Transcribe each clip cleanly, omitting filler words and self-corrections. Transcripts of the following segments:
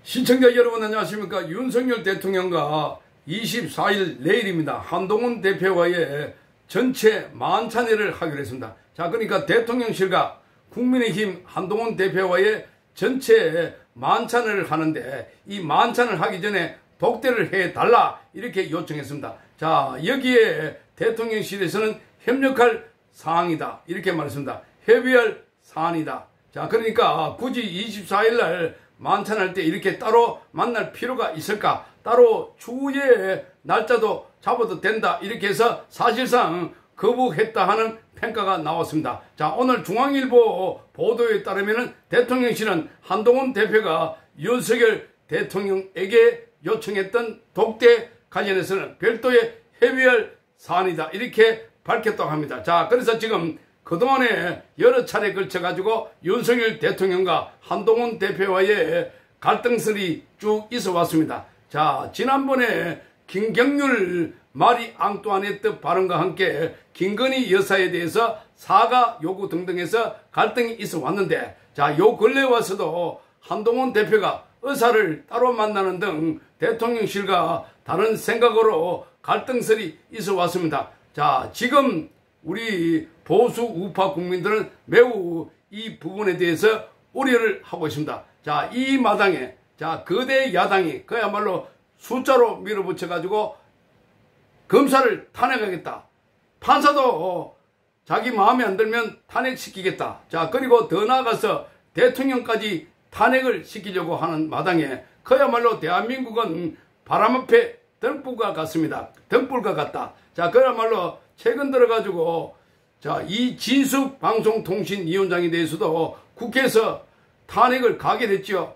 시청자 여러분 안녕하십니까. 윤석열 대통령과 24일 내일입니다. 한동훈 대표와의 전체 만찬회를 하기로 했습니다. 자, 그러니까 대통령실과 국민의힘 한동훈 대표와의 전체 만찬을 하는데 이 만찬을 하기 전에 독대를 해달라 이렇게 요청했습니다. 자, 여기에 대통령실에서는 협력할 사항이다 이렇게 말했습니다. 협의할 사안이다. 자, 그러니까 굳이 24일 날 만찬할 때 이렇게 따로 만날 필요가 있을까? 따로 추후에 날짜도 잡아도 된다 이렇게 해서 사실상 거부했다 하는 평가가 나왔습니다. 자, 오늘 중앙일보 보도에 따르면 대통령실은 한동훈 대표가 윤석열 대통령에게 요청했던 독대 관련해서는 별도의 협의할 사안이다 이렇게 밝혔다고 합니다. 자, 그래서 지금 그동안에 여러 차례 걸쳐가지고 윤석열 대통령과 한동훈 대표와의 갈등설이 쭉 있어 왔습니다. 자, 지난번에 김경률 마리 앙뚜아네트 발언과 함께 김건희 여사에 대해서 사과 요구 등등해서 갈등이 있어 왔는데, 자, 요 근래 와서도 한동훈 대표가 의사를 따로 만나는 등 대통령실과 다른 생각으로 갈등설이 있어 왔습니다. 자, 지금 우리 보수 우파 국민들은 매우 이 부분에 대해서 우려를 하고 있습니다. 자, 이 마당에, 자, 거대 야당이 그야말로 숫자로 밀어붙여가지고 검사를 탄핵하겠다. 판사도 자기 마음에 안 들면 탄핵시키겠다. 자, 그리고 더 나아가서 대통령까지 탄핵을 시키려고 하는 마당에 그야말로 대한민국은 바람 앞에 등불과 같습니다. 등불과 같다. 자, 그야말로 최근 들어가지고 자, 이 진숙 방송통신위원장에 대해서도 국회에서 탄핵을 가게 됐죠.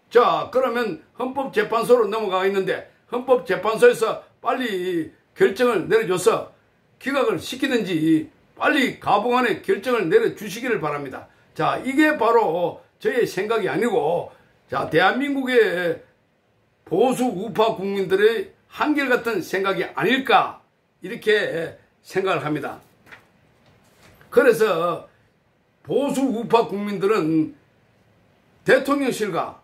자, 그러면 헌법재판소로 넘어가 있는데 헌법재판소에서 빨리 결정을 내려줘서 기각을 시키든지 빨리 가봉안에 결정을 내려주시기를 바랍니다. 자, 이게 바로 저의 생각이 아니고 자, 대한민국의 보수 우파 국민들의 한결같은 생각이 아닐까 이렇게 생각을 합니다. 그래서 보수 우파 국민들은 대통령과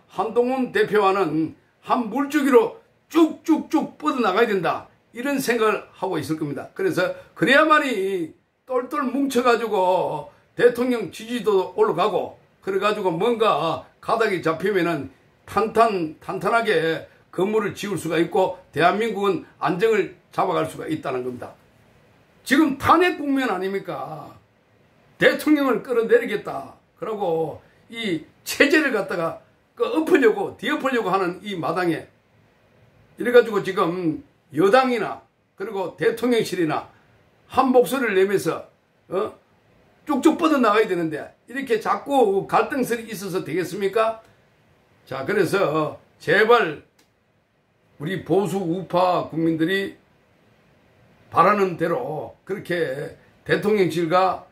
한동훈 대표와는 한 물줄기로 쭉쭉쭉 뻗어나가야 된다 이런 생각을 하고 있을 겁니다. 그래서 그래야만이 똘똘 뭉쳐가지고 대통령 지지도 올라가고 그래가지고 뭔가 가닥이 잡히면은 탄탄하게 건물을 지을 수가 있고 대한민국은 안정을 잡아갈 수가 있다는 겁니다. 지금 탄핵 국면 아닙니까? 대통령을 끌어내리겠다. 그러고 이 체제를 갖다가 뒤엎으려고 하는 이 마당에 이래가지고 지금 여당이나 그리고 대통령실이나 한 목소리를 내면서 쭉쭉 뻗어나가야 되는데 이렇게 자꾸 갈등설이 있어서 되겠습니까? 자, 그래서 제발 우리 보수 우파 국민들이 바라는 대로 그렇게 대통령실과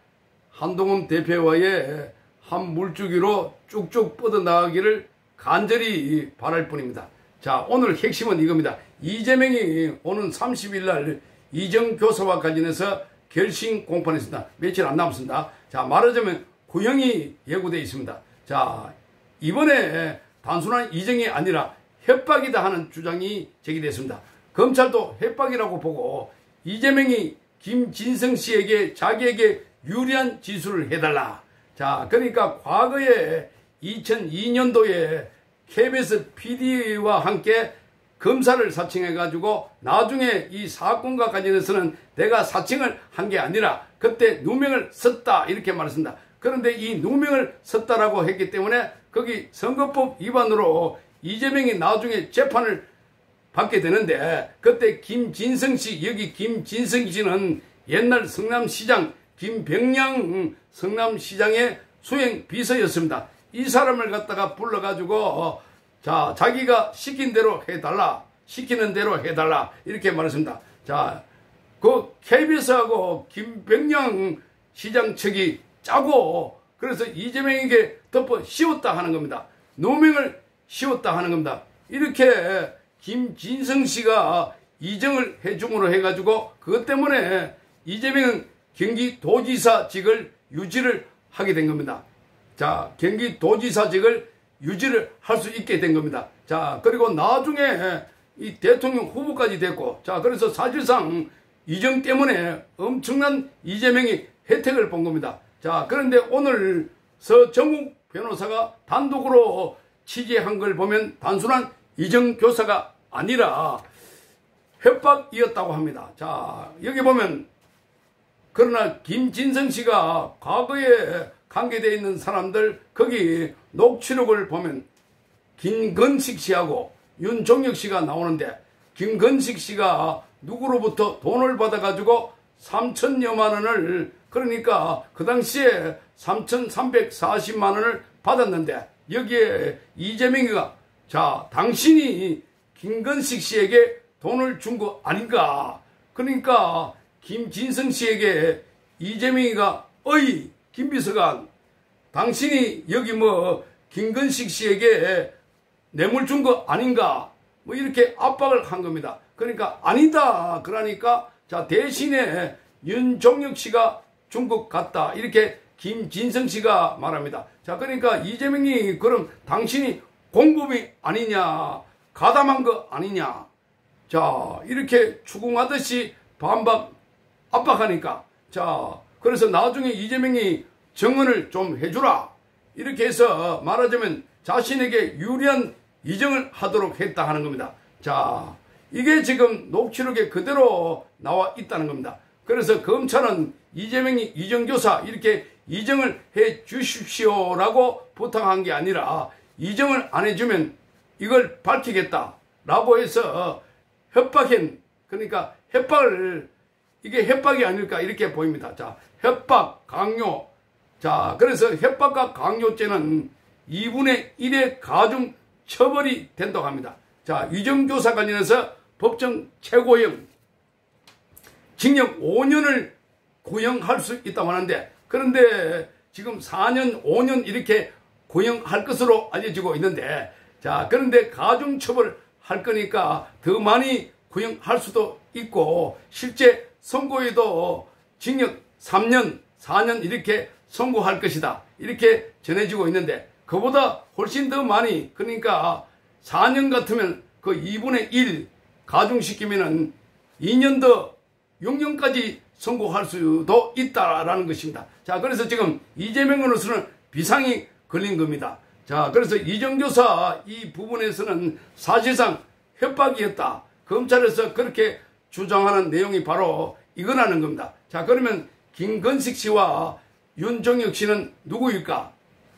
한동훈 대표와의 한 물줄기로 쭉쭉 뻗어나가기를 간절히 바랄 뿐입니다. 자, 오늘 핵심은 이겁니다. 이재명이 오는 30일 날 이정교사와 관련해서 결심 공판했습니다. 며칠 안 남았습니다. 자, 말하자면 구형이 예고되어 있습니다. 자, 이번에 단순한 이정이 아니라 협박이다 하는 주장이 제기됐습니다. 검찰도 협박이라고 보고 이재명이 김진성 씨에게 자기에게 유리한 지수를 해달라. 자, 그러니까 과거에 2002년도에 KBS PD와 함께 검사를 사칭해가지고 나중에 이 사건과 관련해서는 내가 사칭을 한 게 아니라 그때 누명을 썼다 이렇게 말했습니다. 그런데 이 누명을 썼다라고 했기 때문에 거기 선거법 위반으로 이재명이 나중에 재판을 받게 되는데 그때 김진성 씨, 여기 김진성 씨는 옛날 성남시장 김병량 성남시장의 수행 비서였습니다. 이 사람을 갖다가 불러가지고 자, 자기가 시킨 대로 해달라, 시키는 대로 해달라 이렇게 말했습니다. 자, 그 KBS하고 김병량 시장 측이 짜고 그래서 이재명에게 덮어 씌웠다 하는 겁니다. 누명을 씌웠다 하는 겁니다. 이렇게 김진성 씨가 이정을 해줌으로 해가지고 그것 때문에 이재명은 경기도지사직을 유지를 하게 된 겁니다. 자, 경기도지사직을 유지를 할 수 있게 된 겁니다. 자, 그리고 나중에 이 대통령 후보까지 됐고, 자, 그래서 사실상 이정 때문에 엄청난 이재명이 혜택을 본 겁니다. 자, 그런데 오늘 서정욱 변호사가 단독으로 취재한 걸 보면 단순한 이정 교사가 아니라 협박이었다고 합니다. 자, 여기 보면 그러나 김진성 씨가 과거에 관계되어 있는 사람들 거기 녹취록을 보면 김건식 씨하고 윤종혁 씨가 나오는데 김건식 씨가 누구로부터 돈을 받아가지고 3천여만 원을 그러니까 그 당시에 3,340만 원을 받았는데 여기에 이재명이가 자 당신이 김건식 씨에게 돈을 준 거 아닌가 그러니까 김진성 씨에게 이재명이가 어이 김비서관 당신이 여기 뭐 김건식 씨에게 뇌물 준 거 아닌가 뭐 이렇게 압박을 한 겁니다. 그러니까 아니다 그러니까 자 대신에 윤종혁 씨가 준 것 같다 이렇게 김진성 씨가 말합니다. 자 그러니까 이재명이 그럼 당신이 공범이 아니냐 가담한 거 아니냐 자 이렇게 추궁하듯이 반박 압박하니까 자 그래서 나중에 이재명이 정언을 좀 해주라 이렇게 해서 말하자면 자신에게 유리한 이정을 하도록 했다 하는 겁니다. 자 이게 지금 녹취록에 그대로 나와 있다는 겁니다. 그래서 검찰은 이재명이 이정교사 이렇게 이정을 해 주십시오라고 부탁한 게 아니라 이정을 안 해주면 이걸 밝히겠다라고 해서 협박한 그러니까 협박을 이게 협박이 아닐까 이렇게 보입니다. 자 협박 강요 자 그래서 협박과 강요죄는 2분의 1의 가중 처벌이 된다고 합니다. 자 이정교사 관련해서 법정 최고형 징역 5년을 구형할 수 있다고 하는데 그런데 지금 4년 5년 이렇게 구형할 것으로 알려지고 있는데 자 그런데 가중처벌을 할 거니까 더 많이 구형할 수도 있고 실제 선고에도 징역 3년 4년 이렇게 선고할 것이다 이렇게 전해지고 있는데 그보다 훨씬 더 많이 그러니까 4년 같으면 그 2분의 1 가중시키면은 2년 더 6년까지 선고할 수도 있다라는 것입니다. 자, 그래서 지금 이재명으로서는 비상이 걸린 겁니다. 자, 그래서 이정교사 이 부분에서는 사실상 협박이었다. 검찰에서 그렇게 주장하는 내용이 바로 이거라는 겁니다. 자, 그러면 김건식 씨와 윤종혁 씨는 누구일까?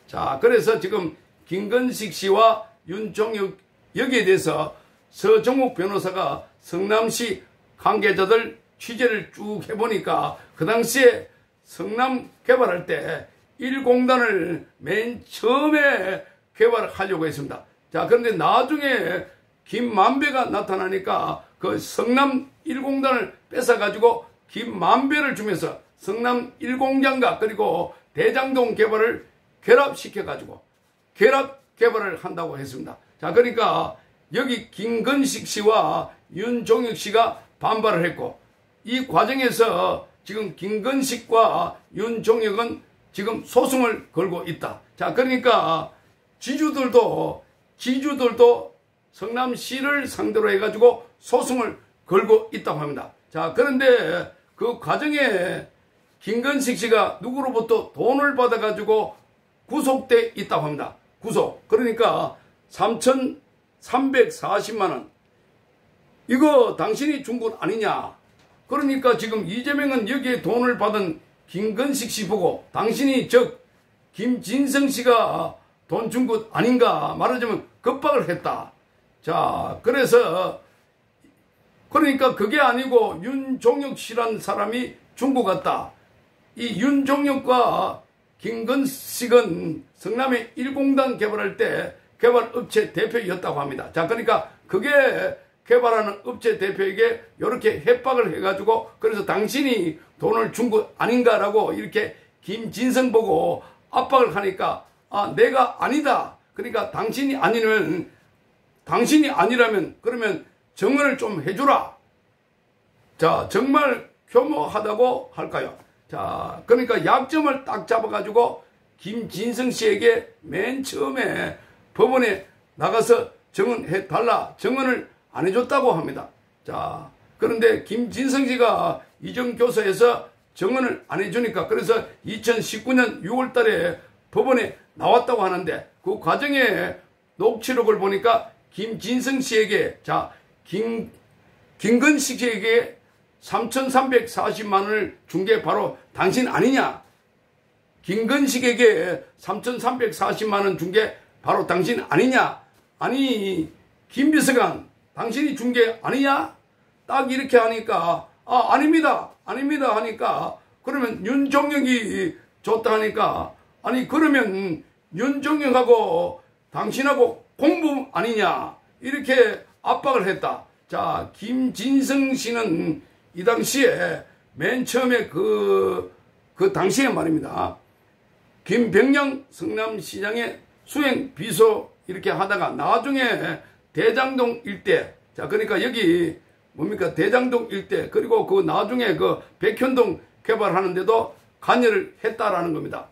자, 그래서 지금 김건식 씨와 윤종혁 여기에 대해서 서정욱 변호사가 성남시 관계자들 취재를 쭉 해보니까 그 당시에 성남 개발할 때 1공단을 맨 처음에 개발하려고 했습니다. 자 그런데 나중에 김만배가 나타나니까 그 성남 1공단을 뺏어가지고 김만배를 주면서 성남 1공장과 그리고 대장동 개발을 결합시켜가지고 결합 개발을 한다고 했습니다. 자 그러니까 여기 김건식 씨와 윤종혁 씨가 반발을 했고 이 과정에서 지금 김건식과 윤종혁은 지금 소송을 걸고 있다. 자, 그러니까 지주들도 성남시를 상대로 해가지고 소송을 걸고 있다고 합니다. 자, 그런데 그 과정에 김건식 씨가 누구로부터 돈을 받아가지고 구속돼 있다고 합니다. 구속. 그러니까 3,340만 원. 이거 당신이 준 것 아니냐. 그러니까 지금 이재명은 여기에 돈을 받은 김건식 씨 보고 당신이 즉 김진성 씨가 돈 준 것 아닌가 말하자면 겁박을 했다. 자 그래서 그러니까 그게 아니고 윤종혁 씨란 사람이 준 것 같다. 이 윤종혁과 김건식은 성남의 1공단 개발할 때 개발업체 대표였다고 합니다. 자 그러니까 그게 개발하는 업체 대표에게 이렇게 협박을 해가지고 그래서 당신이 돈을 준 것 아닌가라고 이렇게 김진성 보고 압박을 하니까 아 내가 아니다. 그러니까 당신이 아니라면 그러면 정언을 좀 해주라. 자 정말 교묘하다고 할까요? 자 그러니까 약점을 딱 잡아가지고 김진성 씨에게 맨 처음에 법원에 나가서 증언해 달라 정언을 안 해줬다고 합니다. 자, 그런데 김진성 씨가 이정교사에서 정언을 안 해주니까 그래서 2019년 6월 달에 법원에 나왔다고 하는데 그 과정에 녹취록을 보니까 김진성 씨에게 김건식 씨에게 3,340만 원을 준 게 바로 당신 아니냐? 김건식에게 3,340만 원 준 게 바로 당신 아니냐? 아니 김비서관 당신이 준 게 아니냐? 딱 이렇게 하니까 아닙니다 하니까 그러면 윤종혁이 줬다 하니까 아니 그러면 윤종혁하고 당신하고 공범 아니냐 이렇게 압박을 했다. 자, 김진성 씨는 이 당시에 맨 처음에 그 당시에 말입니다. 김병량 성남시장의 수행 비서 이렇게 하다가 나중에 대장동 일대, 자, 그러니까 여기 뭡니까? 대장동 일대, 그리고 그 나중에 그 백현동 개발하는데도 관여를 했다라는 겁니다.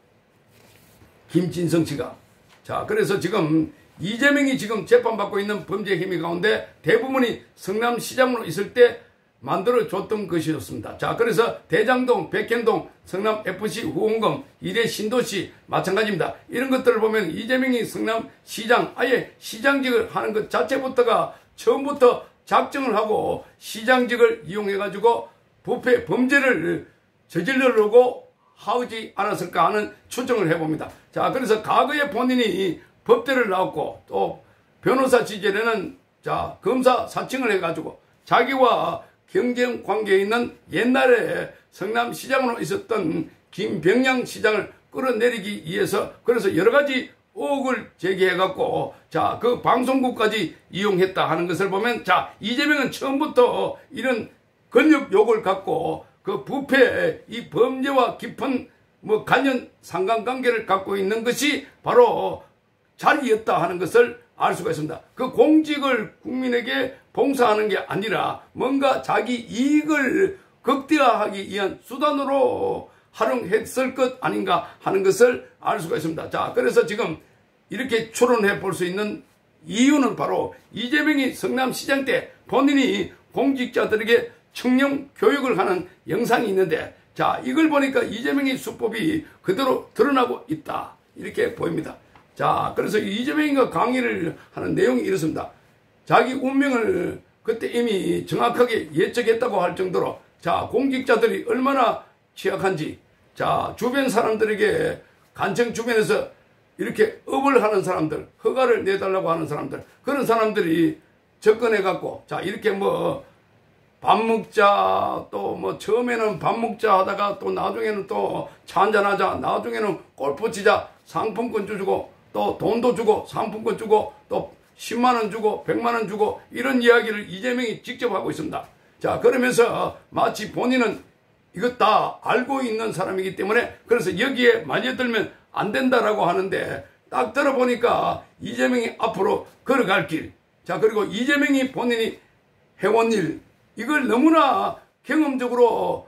김진성 씨가. 자, 그래서 지금 이재명이 지금 재판받고 있는 범죄 혐의 가운데 대부분이 성남시장으로 있을 때 만들어줬던 것이었습니다. 자, 그래서 대장동, 백현동, 성남FC 후원금, 이래 신도시 마찬가지입니다. 이런 것들을 보면 이재명이 성남시장, 아예 시장직을 하는 것 자체부터가 처음부터 작정을 하고 시장직을 이용해가지고 부패 범죄를 저지르려고 하지 않았을까 하는 추정을 해봅니다. 자, 그래서 과거에 본인이 법대를 나왔고 또 변호사 시절에는 자, 검사 사칭을 해가지고 자기와 경쟁 관계에 있는 옛날에 성남시장으로 있었던 김병량 시장을 끌어내리기 위해서 그래서 여러 가지 의혹을 제기해갖고 자, 그 방송국까지 이용했다 하는 것을 보면 자, 이재명은 처음부터 이런 권력 욕을 갖고 그 부패 이 범죄와 깊은 뭐 관련 상관관계를 갖고 있는 것이 바로 자리였다 하는 것을 알 수가 있습니다. 그 공직을 국민에게 봉사하는 게 아니라 뭔가 자기 이익을 극대화하기 위한 수단으로 활용했을 것 아닌가 하는 것을 알 수가 있습니다. 자, 그래서 지금 이렇게 추론해 볼 수 있는 이유는 바로 이재명이 성남시장 때 본인이 공직자들에게 청렴 교육을 하는 영상이 있는데 자, 이걸 보니까 이재명의 수법이 그대로 드러나고 있다 이렇게 보입니다. 자, 그래서 이재명이가 강의를 하는 내용이 이렇습니다. 자기 운명을 그때 이미 정확하게 예측했다고 할 정도로 자, 공직자들이 얼마나 취약한지 자, 주변 사람들에게 간청 주변에서 이렇게 업을 하는 사람들, 허가를 내달라고 하는 사람들, 그런 사람들이 접근해갖고 자, 이렇게 뭐 밥 먹자, 또 뭐 처음에는 밥 먹자 하다가 또 나중에는 또 차 한잔하자, 나중에는 골프 치자, 상품권 주고 또 돈도 주고 상품권 주고 또 10만원 주고 100만원 주고 이런 이야기를 이재명이 직접 하고 있습니다. 자, 그러면서 마치 본인은 이것 다 알고 있는 사람이기 때문에 그래서 여기에 말려들면 안 된다라고 하는데 딱 들어보니까 이재명이 앞으로 걸어갈 길, 자, 그리고 이재명이 본인이 해온 일, 이걸 너무나 경험적으로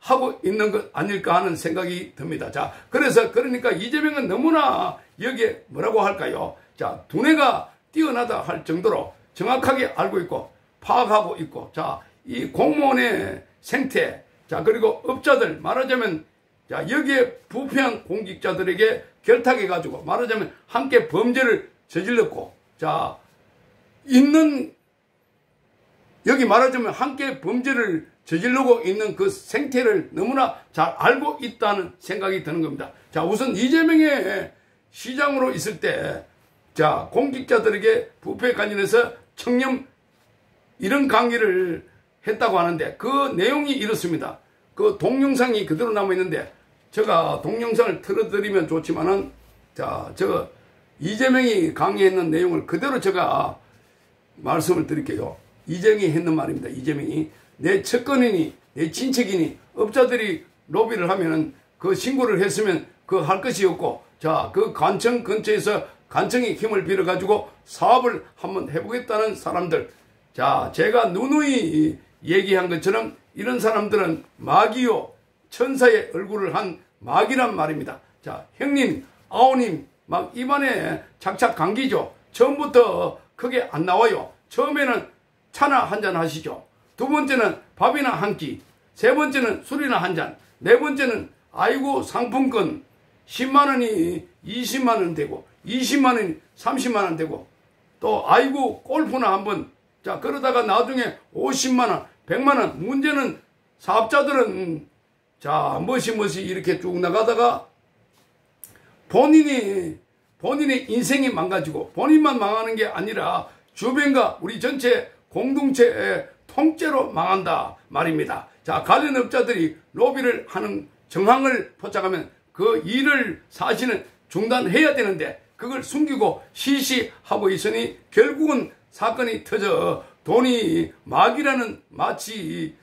하고 있는 것 아닐까 하는 생각이 듭니다. 자, 그러니까 이재명은 너무나 여기에 뭐라고 할까요? 자, 두뇌가 뛰어나다 할 정도로 정확하게 알고 있고 파악하고 있고 자, 이 공무원의 생태, 자, 그리고 업자들 말하자면 자, 여기에 부패한 공직자들에게 결탁해가지고 말하자면 함께 범죄를 저질렀고 자, 여기 말하자면 함께 범죄를 저지르고 있는 그 생태를 너무나 잘 알고 있다는 생각이 드는 겁니다. 자, 우선 이재명의 시장으로 있을 때 자, 공직자들에게 부패에 관련해서 청렴 이런 강의를 했다고 하는데 그 내용이 이렇습니다. 그 동영상이 그대로 남아있는데 제가 동영상을 틀어드리면 좋지만은 자, 이재명이 강의했는 내용을 그대로 제가 말씀을 드릴게요. 이재명이 했는 말입니다. 이재명이 내 측근이니 내 친척이니 업자들이 로비를 하면은 그 신고를 했으면 그 할 것이 없고 자, 그 관청 근처에서 관청의 힘을 빌어가지고 사업을 한번 해보겠다는 사람들, 자, 제가 누누이 얘기한 것처럼 이런 사람들은 마귀요 천사의 얼굴을 한 마귀란 말입니다. 자, 형님, 아우님, 막 입안에 착착 감기죠. 처음부터 크게 안 나와요. 처음에는 차나 한잔 하시죠. 두 번째는 밥이나 한 끼, 세 번째는 술이나 한 잔, 네 번째는 아이고 상품권 10만 원이 20만 원 되고 20만 원이 30만 원 되고 또 아이고 골프나 한번 자 그러다가 나중에 50만 원, 100만 원 문제는 사업자들은 자 멋이 이렇게 쭉 나가다가 본인의 인생이 망가지고 본인만 망하는 게 아니라 주변과 우리 전체 공동체의 통째로 망한다 말입니다. 자 관련업자들이 로비를 하는 정황을 포착하면 그 일을 사실은 중단해야 되는데 그걸 숨기고 시시하고 있으니 결국은 사건이 터져 돈이 막이라는 마치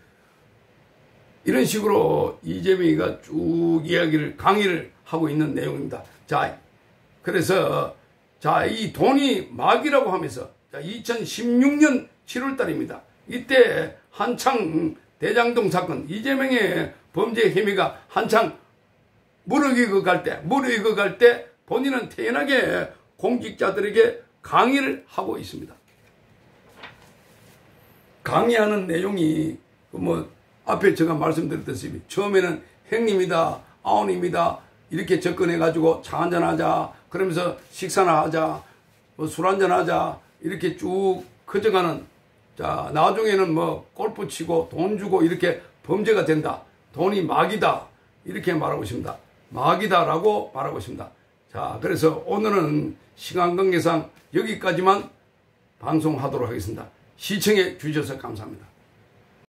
이런 식으로 이재명이가 쭉 강의를 하고 있는 내용입니다. 자, 그래서 자, 이 돈이 막이라고 하면서 2016년 7월 달입니다. 이때 한창 대장동 사건 이재명의 범죄 혐의가 한창 무르익어 갈 때 본인은 태연하게 공직자들에게 강의를 하고 있습니다. 강의하는 내용이 뭐 앞에 제가 말씀드렸듯이 처음에는 형님이다 아우님이다 이렇게 접근해가지고 차 한잔 하자 그러면서 식사나 하자 뭐 술 한잔 하자 이렇게 쭉 커져가는 자 나중에는 뭐 골프 치고 돈 주고 이렇게 범죄가 된다 돈이 막이다 이렇게 말하고 있습니다. 막이다라고 말하고 있습니다. 자 그래서 오늘은 시간 관계상 여기까지만 방송하도록 하겠습니다. 시청해 주셔서 감사합니다.